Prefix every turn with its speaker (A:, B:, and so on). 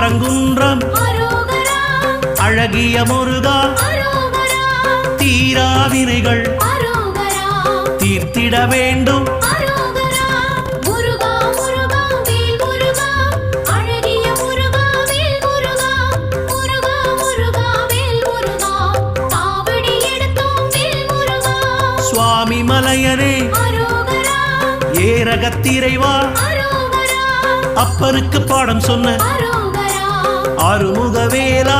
A: ஆரங்குன்றம் அழகிய முருகா தீராவினைகள் தீர்த்திட வேண்டும் சுவாமி மலையனே ஏரகத்திரைவா அப்பனுக்கு பாடம் சொன்ன ஆறுமுகவேலா